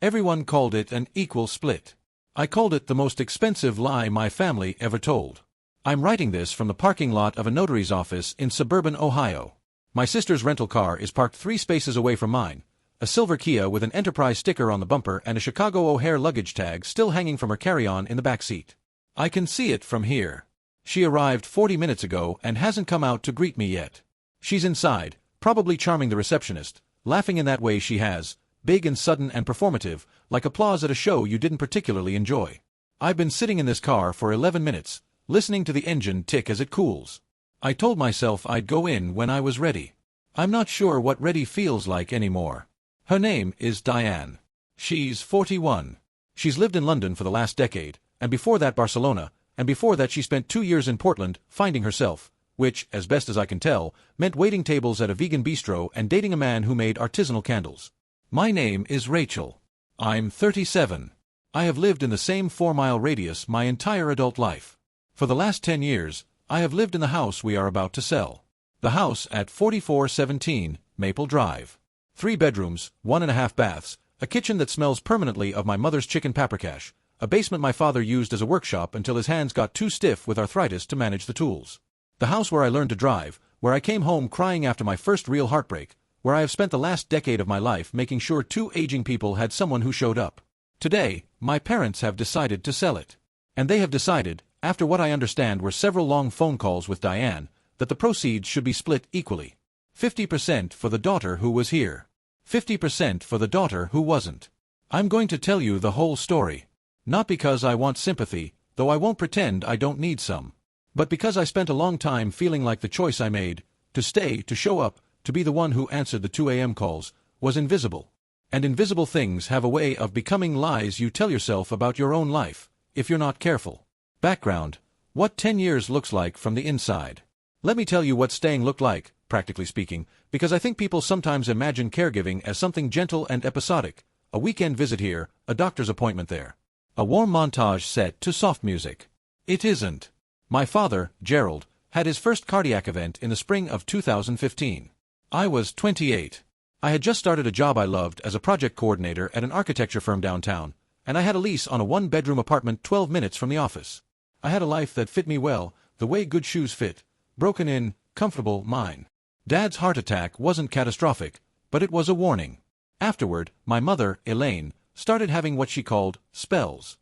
Everyone called it an equal split. I called it the most expensive lie my family ever told. I'm writing this from the parking lot of a notary's office in suburban Ohio. My sister's rental car is parked 3 spaces away from mine, a silver Kia with an Enterprise sticker on the bumper and a Chicago O'Hare luggage tag still hanging from her carry-on in the back seat. I can see it from here. She arrived 40 minutes ago and hasn't come out to greet me yet. She's inside, probably charming the receptionist, laughing in that way she has, big and sudden and performative, like applause at a show you didn't particularly enjoy. I've been sitting in this car for 11 minutes, listening to the engine tick as it cools. I told myself I'd go in when I was ready. I'm not sure what ready feels like anymore. Her name is Diane. She's 41. She's lived in London for the last decade, and before that Barcelona, and before that she spent 2 years in Portland, finding herself, which, as best as I can tell, meant waiting tables at a vegan bistro and dating a man who made artisanal candles. My name is Rachel. I'm 37. I have lived in the same 4-mile radius my entire adult life. For the last 10 years, I have lived in the house we are about to sell. The house at 4417 Maple Drive. 3 bedrooms, 1.5 baths, a kitchen that smells permanently of my mother's chicken paprikash, a basement my father used as a workshop until his hands got too stiff with arthritis to manage the tools. The house where I learned to drive, where I came home crying after my first real heartbreak, where I have spent the last decade of my life making sure 2 aging people had someone who showed up. Today, my parents have decided to sell it. And they have decided, after what I understand were several long phone calls with Diane, that the proceeds should be split equally. 50% for the daughter who was here. 50% for the daughter who wasn't. I'm going to tell you the whole story. Not because I want sympathy, though I won't pretend I don't need some. But because I spent a long time feeling like the choice I made, to stay, to show up, to be the one who answered the 2 a.m. calls, was invisible. And invisible things have a way of becoming lies you tell yourself about your own life, if you're not careful. Background: what 10 years looks like from the inside. Let me tell you what staying looked like, practically speaking, because I think people sometimes imagine caregiving as something gentle and episodic, a weekend visit here, a doctor's appointment there. A warm montage set to soft music. It isn't. My father, Gerald, had his first cardiac event in the spring of 2015. I was 28. I had just started a job I loved as a project coordinator at an architecture firm downtown, and I had a lease on a 1-bedroom apartment 12 minutes from the office. I had a life that fit me well, the way good shoes fit, broken in, comfortable mine. Dad's heart attack wasn't catastrophic, but it was a warning. Afterward, my mother, Elaine, started having what she called spells.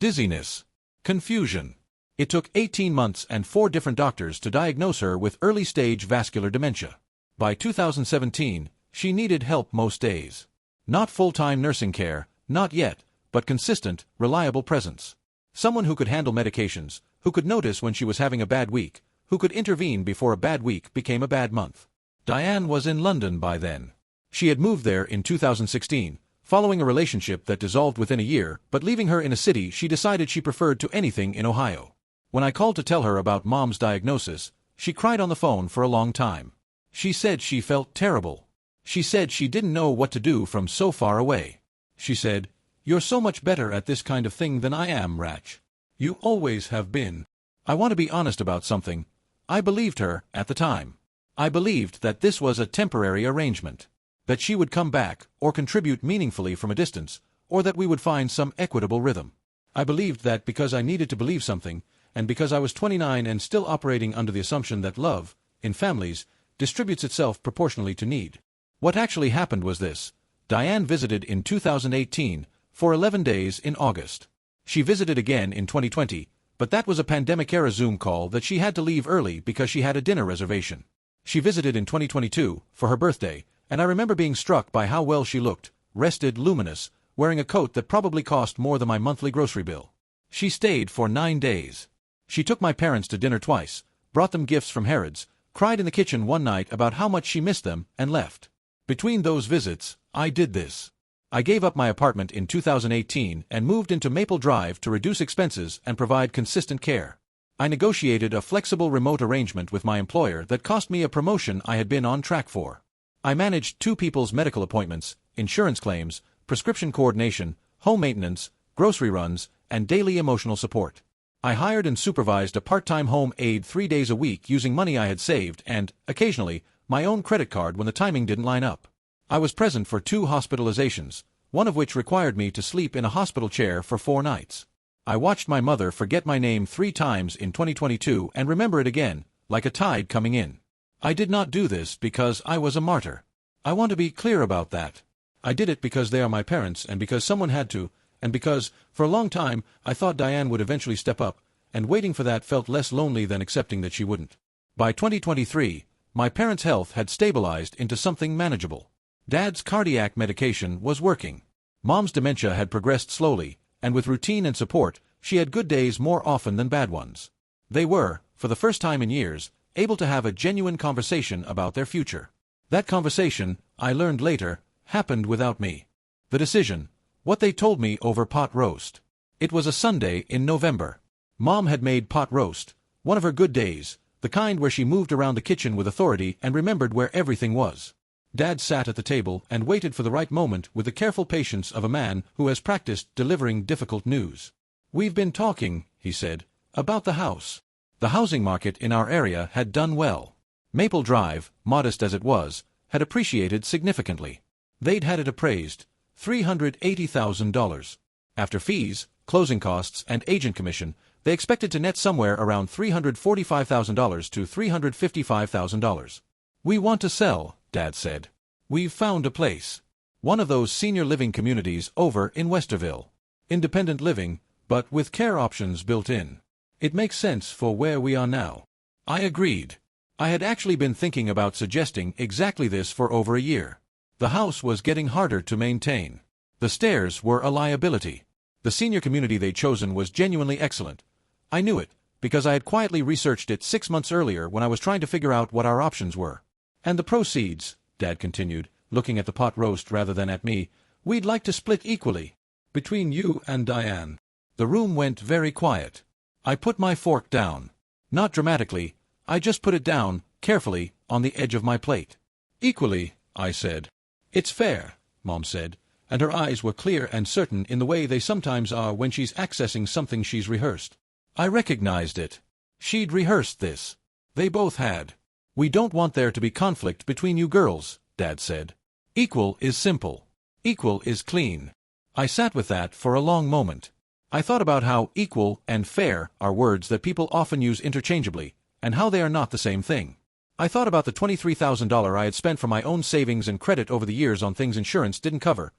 Dizziness. Confusion. It took 18 months and 4 different doctors to diagnose her with early-stage vascular dementia. By 2017, she needed help most days. Not full-time nursing care, not yet, but consistent, reliable presence. Someone who could handle medications, who could notice when she was having a bad week, who could intervene before a bad week became a bad month. Diane was in London by then. She had moved there in 2016, following a relationship that dissolved within a year, but leaving her in a city she decided she preferred to anything in Ohio. When I called to tell her about Mom's diagnosis, she cried on the phone for a long time. She said she felt terrible. She said she didn't know what to do from so far away. She said, "You're so much better at this kind of thing than I am, Ratch. You always have been." I want to be honest about something. I believed her at the time. I believed that this was a temporary arrangement. That she would come back, or contribute meaningfully from a distance, or that we would find some equitable rhythm. I believed that because I needed to believe something, and because I was 29 and still operating under the assumption that love, in families, distributes itself proportionally to need. What actually happened was this. Diane visited in 2018, for 11 days in August. She visited again in 2020, but that was a pandemic-era Zoom call that she had to leave early because she had a dinner reservation. She visited in 2022, for her birthday, and I remember being struck by how well she looked, rested, luminous, wearing a coat that probably cost more than my monthly grocery bill. She stayed for 9 days. She took my parents to dinner twice, brought them gifts from Harrods, cried in the kitchen one night about how much she missed them, and left. Between those visits, I did this. I gave up my apartment in 2018 and moved into Maple Drive to reduce expenses and provide consistent care. I negotiated a flexible remote arrangement with my employer that cost me a promotion I had been on track for. I managed 2 people's medical appointments, insurance claims, prescription coordination, home maintenance, grocery runs, and daily emotional support. I hired and supervised a part-time home aide 3 days a week using money I had saved and, occasionally, my own credit card when the timing didn't line up. I was present for 2 hospitalizations, one of which required me to sleep in a hospital chair for 4 nights. I watched my mother forget my name 3 times in 2022 and remember it again, like a tide coming in. I did not do this because I was a martyr. I want to be clear about that. I did it because they are my parents and because someone had to, and because, for a long time, I thought Diane would eventually step up, and waiting for that felt less lonely than accepting that she wouldn't. By 2023, my parents' health had stabilized into something manageable. Dad's cardiac medication was working. Mom's dementia had progressed slowly, and with routine and support, she had good days more often than bad ones. They were, for the first time in years, able to have a genuine conversation about their future. That conversation, I learned later, happened without me. The decision, what they told me over pot roast. It was a Sunday in November. Mom had made pot roast, one of her good days, the kind where she moved around the kitchen with authority and remembered where everything was. Dad sat at the table and waited for the right moment with the careful patience of a man who has practiced delivering difficult news. "We've been talking," he said, "about the house." The housing market in our area had done well. Maple Drive, modest as it was, had appreciated significantly. They'd had it appraised, $380,000. After fees, closing costs, and agent commission, they expected to net somewhere around $345,000 to $355,000. "We want to sell," Dad said. "We've found a place. One of those senior living communities over in Westerville. Independent living, but with care options built in. It makes sense for where we are now." I agreed. I had actually been thinking about suggesting exactly this for over a year. The house was getting harder to maintain. The stairs were a liability. The senior community they'd chosen was genuinely excellent. I knew it, because I had quietly researched it 6 months earlier when I was trying to figure out what our options were. "And the proceeds," Dad continued, looking at the pot roast rather than at me, "we'd like to split equally. Between you and Diane." The room went very quiet. I put my fork down. Not dramatically, I just put it down, carefully, on the edge of my plate. "Equally," I said. "It's fair," Mom said, and her eyes were clear and certain in the way they sometimes are when she's accessing something she's rehearsed. I recognized it. She'd rehearsed this. They both had. "We don't want there to be conflict between you girls," Dad said. "Equal is simple. Equal is clean." I sat with that for a long moment. I thought about how equal and fair are words that people often use interchangeably, and how they are not the same thing. I thought about the $23,000 I had spent from my own savings and credit over the years on things insurance didn't cover.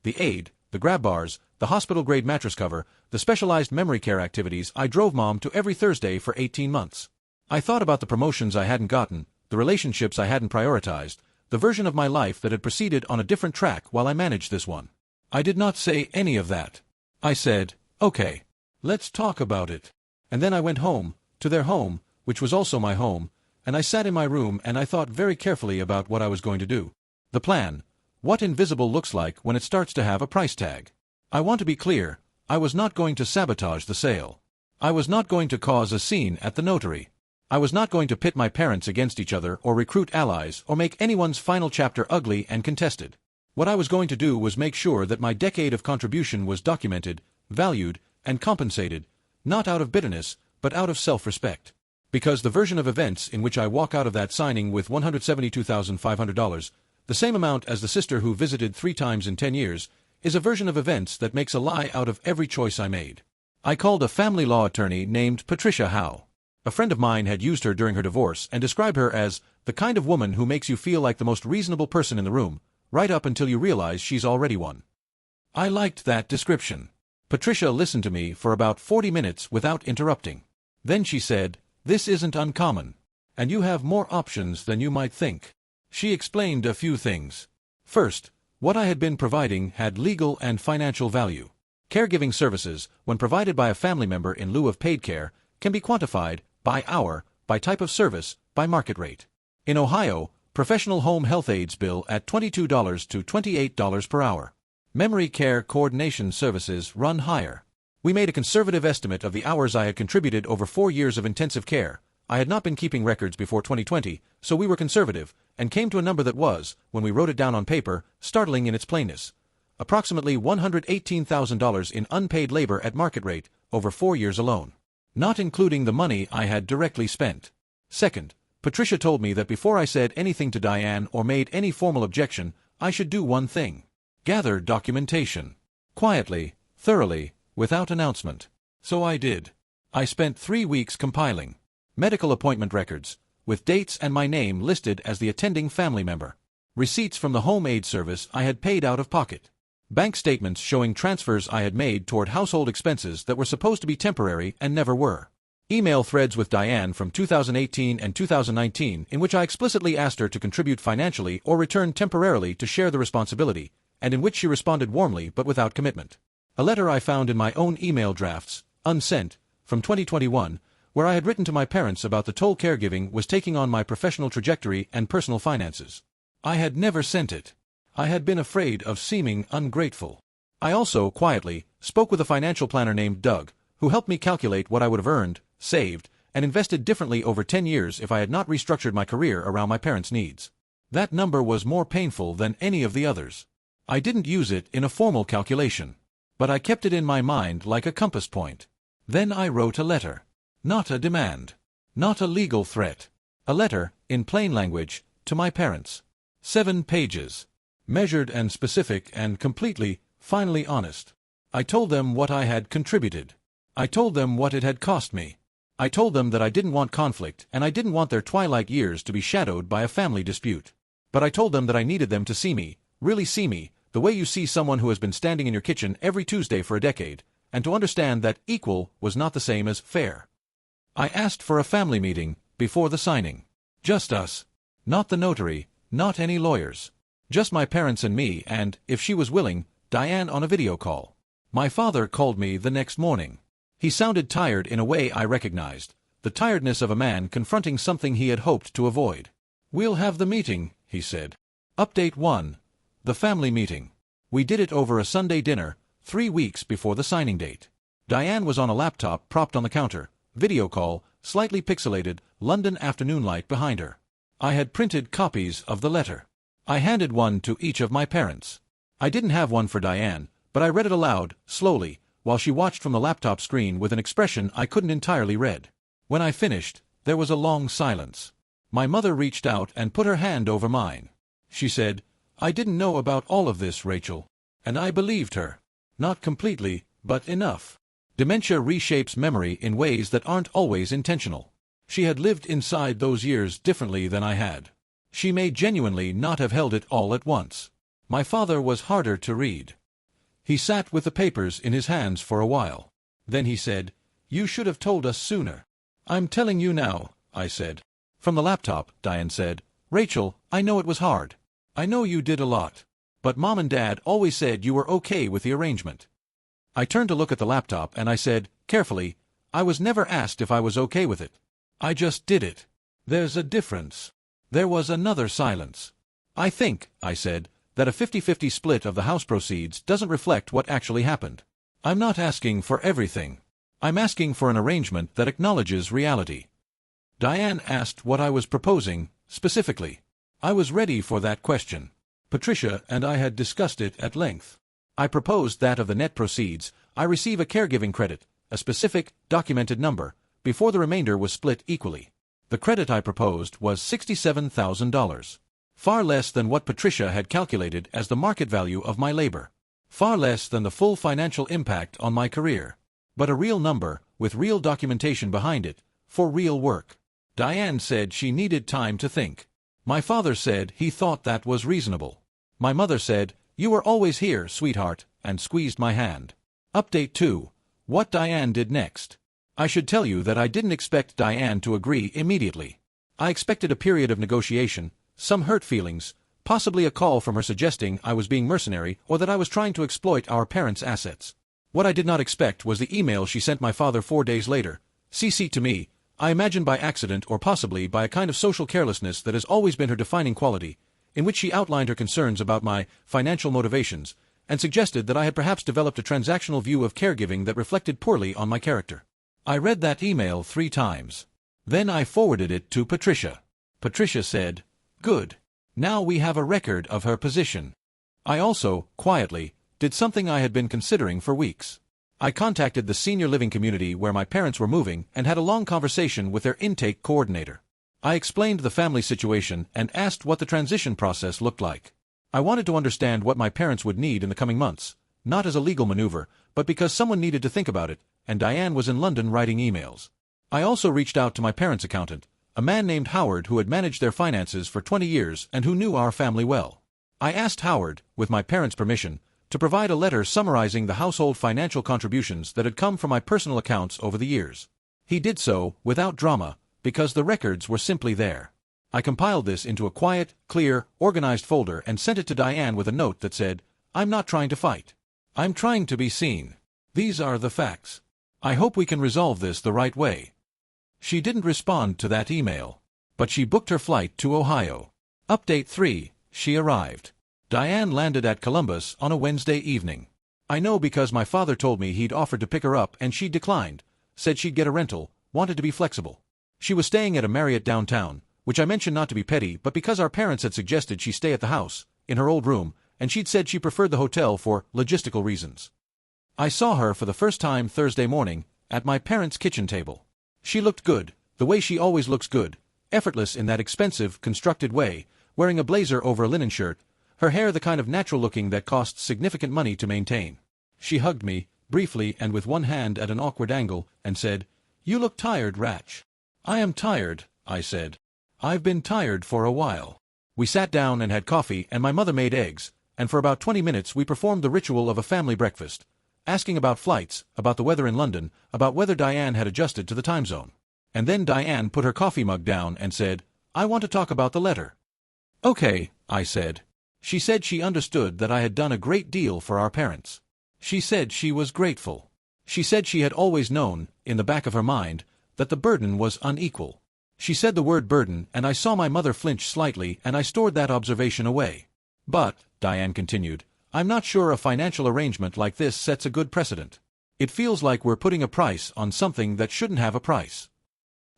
The aid, the grab bars, the hospital-grade mattress cover, the specialized memory care activities I drove Mom to every Thursday for 18 months. I thought about the promotions I hadn't gotten, the relationships I hadn't prioritized, the version of my life that had proceeded on a different track while I managed this one. I did not say any of that. I said, "Okay, let's talk about it." And then I went home, to their home, which was also my home, and I sat in my room and I thought very carefully about what I was going to do. The plan. What invisible looks like when it starts to have a price tag. I want to be clear, I was not going to sabotage the sale. I was not going to cause a scene at the notary. I was not going to pit my parents against each other or recruit allies or make anyone's final chapter ugly and contested. What I was going to do was make sure that my decade of contribution was documented, valued, and compensated, not out of bitterness, but out of self-respect. Because the version of events in which I walk out of that signing with $172,500, the same amount as the sister who visited 3 times in 10 years, is a version of events that makes a lie out of every choice I made. I called a family law attorney named Patricia Howe. A friend of mine had used her during her divorce and described her as the kind of woman who makes you feel like the most reasonable person in the room, right up until you realize she's already one. I liked that description. Patricia listened to me for about 40 minutes without interrupting. Then she said, "This isn't uncommon. And you have more options than you might think." She explained a few things. First, what I had been providing had legal and financial value. Caregiving services, when provided by a family member in lieu of paid care, can be quantified by hour, by type of service, by market rate. In Ohio, professional home health aides bill at $22 to $28 per hour. Memory care coordination services run higher. We made a conservative estimate of the hours I had contributed over 4 years of intensive care. I had not been keeping records before 2020, so we were conservative, and came to a number that was, when we wrote it down on paper, startling in its plainness. Approximately $118,000 in unpaid labor at market rate, over 4 years alone. Not including the money I had directly spent. Second, Patricia told me that before I said anything to Diane or made any formal objection, I should do one thing. Gather documentation. Quietly, thoroughly, without announcement. So I did. I spent 3 weeks compiling medical appointment records, with dates and my name listed as the attending family member. Receipts from the home aid service I had paid out of pocket. Bank statements showing transfers I had made toward household expenses that were supposed to be temporary and never were. Email threads with Diane from 2018 and 2019 in which I explicitly asked her to contribute financially or return temporarily to share the responsibility, and in which she responded warmly but without commitment. A letter I found in my own email drafts, unsent, from 2021, where I had written to my parents about the toll caregiving was taking on my professional trajectory and personal finances. I had never sent it. I had been afraid of seeming ungrateful. I also, quietly, spoke with a financial planner named Doug, who helped me calculate what I would have earned, saved, and invested differently over 10 years if I had not restructured my career around my parents' needs. That number was more painful than any of the others. I didn't use it in a formal calculation, but I kept it in my mind like a compass point. Then I wrote a letter. Not a demand. Not a legal threat. A letter, in plain language, to my parents. 7 pages. Measured and specific and completely, finally honest. I told them what I had contributed. I told them what it had cost me. I told them that I didn't want conflict and I didn't want their twilight years to be shadowed by a family dispute. But I told them that I needed them to see me, really see me, the way you see someone who has been standing in your kitchen every Tuesday for a decade, and to understand that equal was not the same as fair. I asked for a family meeting, before the signing. Just us. Not the notary, not any lawyers. Just my parents and me and, if she was willing, Diane on a video call. My father called me the next morning. He sounded tired in a way I recognized, the tiredness of a man confronting something he had hoped to avoid. "We'll have the meeting," he said. Update 1. The family meeting. We did it over a Sunday dinner, 3 weeks before the signing date. Diane was on a laptop propped on the counter, video call, slightly pixelated, London afternoon light behind her. I had printed copies of the letter. I handed one to each of my parents. I didn't have one for Diane, but I read it aloud, slowly, while she watched from the laptop screen with an expression I couldn't entirely read. When I finished, there was a long silence. My mother reached out and put her hand over mine. She said, "I didn't know about all of this, Rachel." And I believed her. Not completely, but enough. Dementia reshapes memory in ways that aren't always intentional. She had lived inside those years differently than I had. She may genuinely not have held it all at once. My father was harder to read. He sat with the papers in his hands for a while. Then he said, "You should have told us sooner." "I'm telling you now," I said. From the laptop, Diane said, "Rachel, I know it was hard. I know you did a lot. But Mom and Dad always said you were okay with the arrangement." I turned to look at the laptop and I said, carefully, "I was never asked if I was okay with it. I just did it. There's a difference." There was another silence. "I think," I said, "that a 50-50 split of the house proceeds doesn't reflect what actually happened. I'm not asking for everything. I'm asking for an arrangement that acknowledges reality." Diane asked what I was proposing, specifically. I was ready for that question. Patricia and I had discussed it at length. I proposed that of the net proceeds, I receive a caregiving credit, a specific, documented number, before the remainder was split equally. The credit I proposed was $67,000. Far less than what Patricia had calculated as the market value of my labor. Far less than the full financial impact on my career. But a real number, with real documentation behind it, for real work. Diane said she needed time to think. My father said he thought that was reasonable. My mother said, "You were always here, sweetheart," and squeezed my hand. Update 2. What Diane did next. I should tell you that I didn't expect Diane to agree immediately. I expected a period of negotiation, some hurt feelings, possibly a call from her suggesting I was being mercenary or that I was trying to exploit our parents' assets. What I did not expect was the email she sent my father 4 days later, CC to me, I imagine by accident or possibly by a kind of social carelessness that has always been her defining quality, in which she outlined her concerns about my financial motivations and suggested that I had perhaps developed a transactional view of caregiving that reflected poorly on my character. I read that email 3 times. Then I forwarded it to Patricia. Patricia said, "Good. Now we have a record of her position." I also, quietly, did something I had been considering for weeks. I contacted the senior living community where my parents were moving and had a long conversation with their intake coordinator. I explained the family situation and asked what the transition process looked like. I wanted to understand what my parents would need in the coming months, not as a legal maneuver, but because someone needed to think about it, and Diane was in London writing emails. I also reached out to my parents' accountant, a man named Howard who had managed their finances for 20 years and who knew our family well. I asked Howard, with my parents' permission, to provide a letter summarizing the household financial contributions that had come from my personal accounts over the years. He did so, without drama, because the records were simply there. I compiled this into a quiet, clear, organized folder and sent it to Diane with a note that said, "I'm not trying to fight. I'm trying to be seen. These are the facts. I hope we can resolve this the right way." She didn't respond to that email, but she booked her flight to Ohio. Update 3. She arrived. Diane landed at Columbus on a Wednesday evening. I know because my father told me he'd offered to pick her up and she declined, said she'd get a rental, wanted to be flexible. She was staying at a Marriott downtown, which I mentioned not to be petty but because our parents had suggested she stay at the house, in her old room, and she'd said she preferred the hotel for logistical reasons. I saw her for the first time Thursday morning, at my parents' kitchen table. She looked good, the way she always looks good, effortless in that expensive, constructed way, wearing a blazer over a linen shirt, her hair the kind of natural-looking that costs significant money to maintain. She hugged me, briefly and with one hand at an awkward angle, and said, "You look tired, Ratch." "I am tired," I said. "I've been tired for a while." We sat down and had coffee and my mother made eggs, and for about 20 minutes we performed the ritual of a family breakfast, asking about flights, about the weather in London, about whether Diane had adjusted to the time zone. And then Diane put her coffee mug down and said, "I want to talk about the letter." "Okay," I said. She said she understood that I had done a great deal for our parents. She said she was grateful. She said she had always known, in the back of her mind, that the burden was unequal. She said the word burden and I saw my mother flinch slightly and I stored that observation away. "But," Diane continued, "I'm not sure a financial arrangement like this sets a good precedent. It feels like we're putting a price on something that shouldn't have a price."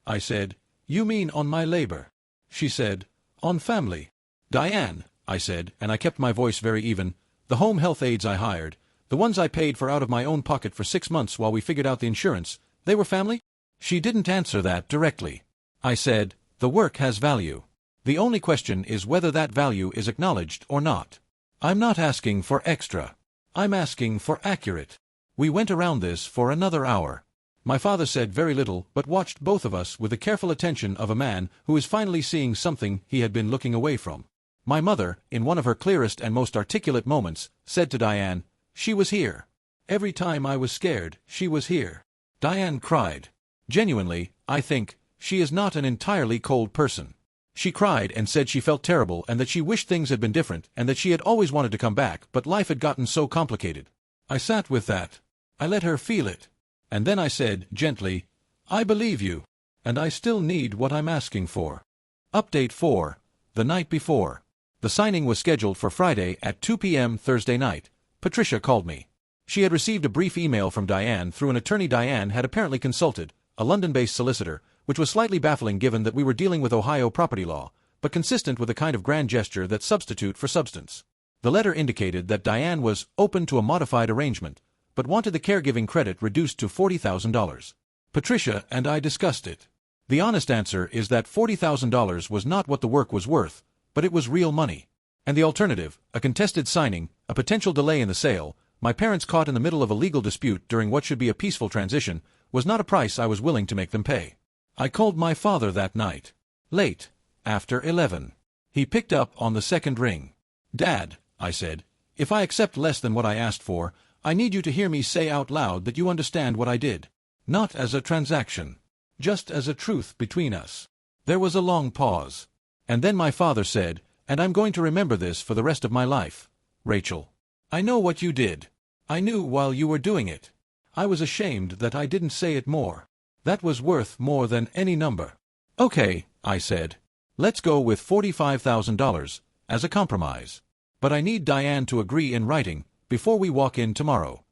I said, "You mean on my labor?" She said, "On family." "Diane," I said, and I kept my voice very even, "the home health aides I hired, the ones I paid for out of my own pocket for 6 months while we figured out the insurance, they were family?" She didn't answer that directly. I said, "The work has value. The only question is whether that value is acknowledged or not. I'm not asking for extra. I'm asking for accurate." We went around this for another hour. My father said very little but watched both of us with the careful attention of a man who is finally seeing something he had been looking away from. My mother, in one of her clearest and most articulate moments, said to Diane, "She was here. Every time I was scared, she was here." Diane cried. Genuinely, I think, she is not an entirely cold person. She cried and said she felt terrible and that she wished things had been different and that she had always wanted to come back but life had gotten so complicated. I sat with that. I let her feel it. And then I said, gently, "I believe you. And I still need what I'm asking for." Update 4. The night before. The signing was scheduled for Friday at 2 p.m. Thursday night. Patricia called me. She had received a brief email from Diane through an attorney Diane had apparently consulted, a London-based solicitor, which was slightly baffling given that we were dealing with Ohio property law, but consistent with a kind of grand gesture that's substitute for substance. The letter indicated that Diane was open to a modified arrangement, but wanted the caregiving credit reduced to $40,000. Patricia and I discussed it. The honest answer is that $40,000 was not what the work was worth, but it was real money. And the alternative, a contested signing, a potential delay in the sale, my parents caught in the middle of a legal dispute during what should be a peaceful transition, was not a price I was willing to make them pay. I called my father that night. Late, after 11. He picked up on the second ring. "Dad," I said, "if I accept less than what I asked for, I need you to hear me say out loud that you understand what I did. Not as a transaction. Just as a truth between us." There was a long pause. And then my father said, "And I'm going to remember this for the rest of my life. Rachel, I know what you did. I knew while you were doing it. I was ashamed that I didn't say it more. That was worth more than any number." "Okay," I said. "Let's go with $45,000, as a compromise. But I need Diane to agree in writing, before we walk in tomorrow."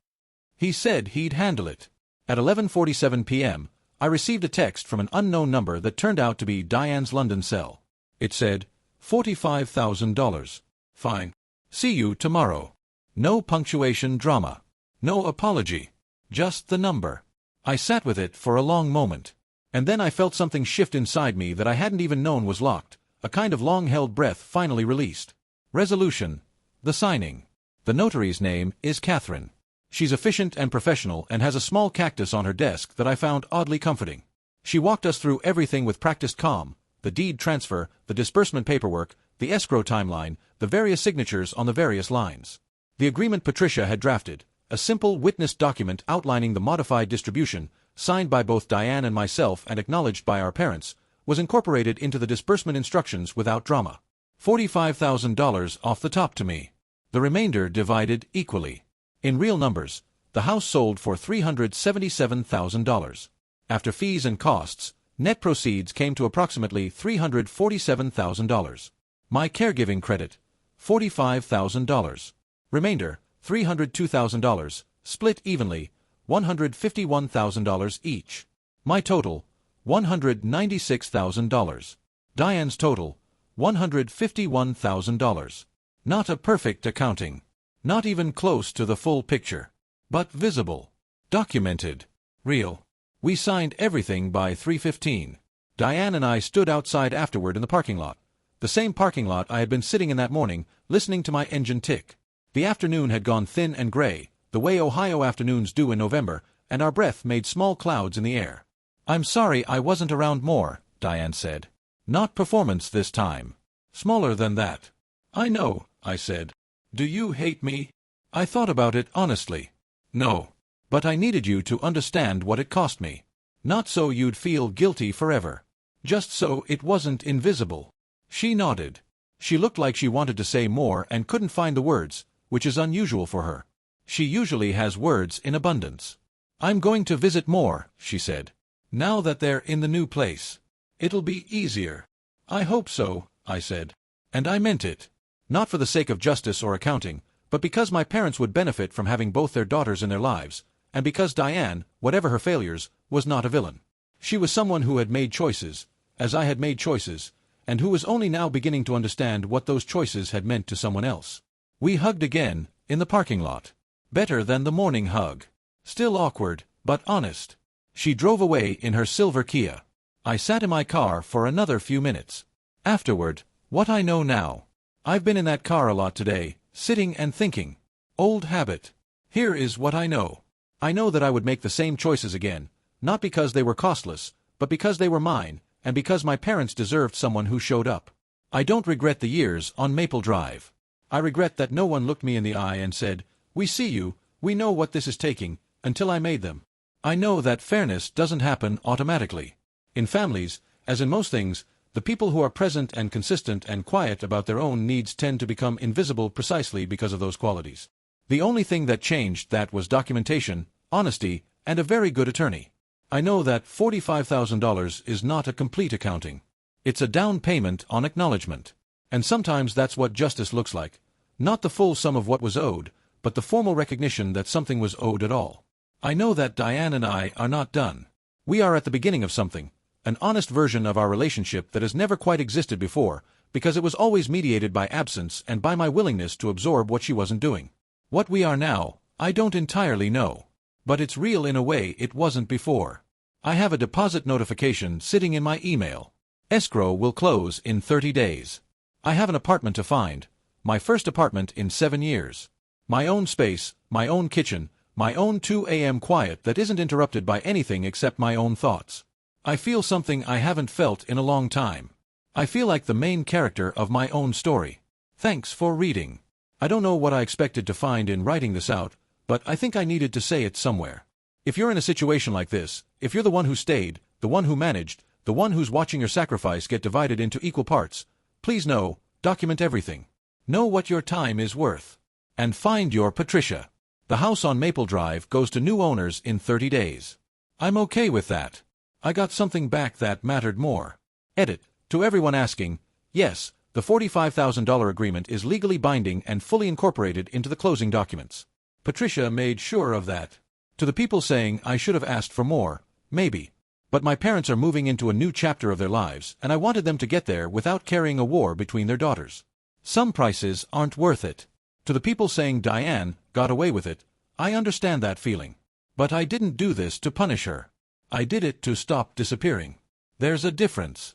He said he'd handle it. At 11:47 p.m., I received a text from an unknown number that turned out to be Diane's London cell. It said, $45,000. Fine. See you tomorrow. No punctuation drama. No apology. Just the number. I sat with it for a long moment. And then I felt something shift inside me that I hadn't even known was locked, a kind of long-held breath finally released. Resolution, The signing. The notary's name is Catherine. She's efficient and professional and has a small cactus on her desk that I found oddly comforting. She walked us through everything with practiced calm: the deed transfer, the disbursement paperwork, the escrow timeline, the various signatures on the various lines. The agreement Patricia had drafted, a simple witnessed document outlining the modified distribution, signed by both Diane and myself and acknowledged by our parents, was incorporated into the disbursement instructions without drama. $45,000 off the top to me. The remainder divided equally. In real numbers, the house sold for $377,000. After fees and costs, net proceeds came to approximately $347,000. My caregiving credit, $45,000. Remainder, $302,000, split evenly, $151,000 each. My total, $196,000. Diane's total, $151,000. Not a perfect accounting. Not even close to the full picture. But visible. Documented. Real. We signed everything by 3:15. Diane and I stood outside afterward in the parking lot. The same parking lot I had been sitting in that morning, listening to my engine tick. The afternoon had gone thin and gray, the way Ohio afternoons do in November, and our breath made small clouds in the air. "I'm sorry I wasn't around more," Diane said. "Not performance this time. Smaller than that." "I know," I said. "Do you hate me?" I thought about it honestly. No. But I needed you to understand what it cost me. Not so you'd feel guilty forever. Just so it wasn't invisible. She nodded. She looked like she wanted to say more and couldn't find the words, which is unusual for her. She usually has words in abundance. "I'm going to visit more," she said. "Now that they're in the new place. It'll be easier." "I hope so," I said. And I meant it. Not for the sake of justice or accounting, but because my parents would benefit from having both their daughters in their lives, and because Diane, whatever her failures, was not a villain. She was someone who had made choices, as I had made choices, and who was only now beginning to understand what those choices had meant to someone else. We hugged again, in the parking lot. Better than the morning hug. Still awkward, but honest. She drove away in her silver Kia. I sat in my car for another few minutes. Afterward, what I know now. I've been in that car a lot today, sitting and thinking. Old habit. Here is what I know. I know that I would make the same choices again, not because they were costless, but because they were mine, and because my parents deserved someone who showed up. I don't regret the years on Maple Drive. I regret that no one looked me in the eye and said, "We see you, we know what this is taking," until I made them. I know that fairness doesn't happen automatically. In families, as in most things, the people who are present and consistent and quiet about their own needs tend to become invisible precisely because of those qualities. The only thing that changed that was documentation, honesty, and a very good attorney. I know that $45,000 is not a complete accounting. It's a down payment on acknowledgement. And sometimes that's what justice looks like. Not the full sum of what was owed, but the formal recognition that something was owed at all. I know that Diane and I are not done. We are at the beginning of something, an honest version of our relationship that has never quite existed before, because it was always mediated by absence and by my willingness to absorb what she wasn't doing. What we are now, I don't entirely know. But it's real in a way it wasn't before. I have a deposit notification sitting in my email. Escrow will close in 30 days. I have an apartment to find, my first apartment in 7 years. My own space, my own kitchen, my own 2 a.m. quiet that isn't interrupted by anything except my own thoughts. I feel something I haven't felt in a long time. I feel like the main character of my own story. Thanks for reading. I don't know what I expected to find in writing this out, but I think I needed to say it somewhere. If you're in a situation like this, if you're the one who stayed, the one who managed, the one who's watching your sacrifice get divided into equal parts, please know, document everything. Know what your time is worth. And find your Patricia. The house on Maple Drive goes to new owners in 30 days. I'm okay with that. I got something back that mattered more. Edit. To everyone asking, yes, the $45,000 agreement is legally binding and fully incorporated into the closing documents. Patricia made sure of that. To the people saying I should have asked for more, maybe. But my parents are moving into a new chapter of their lives, and I wanted them to get there without carrying a war between their daughters. Some prices aren't worth it. To the people saying Diane got away with it, I understand that feeling. But I didn't do this to punish her. I did it to stop disappearing. There's a difference.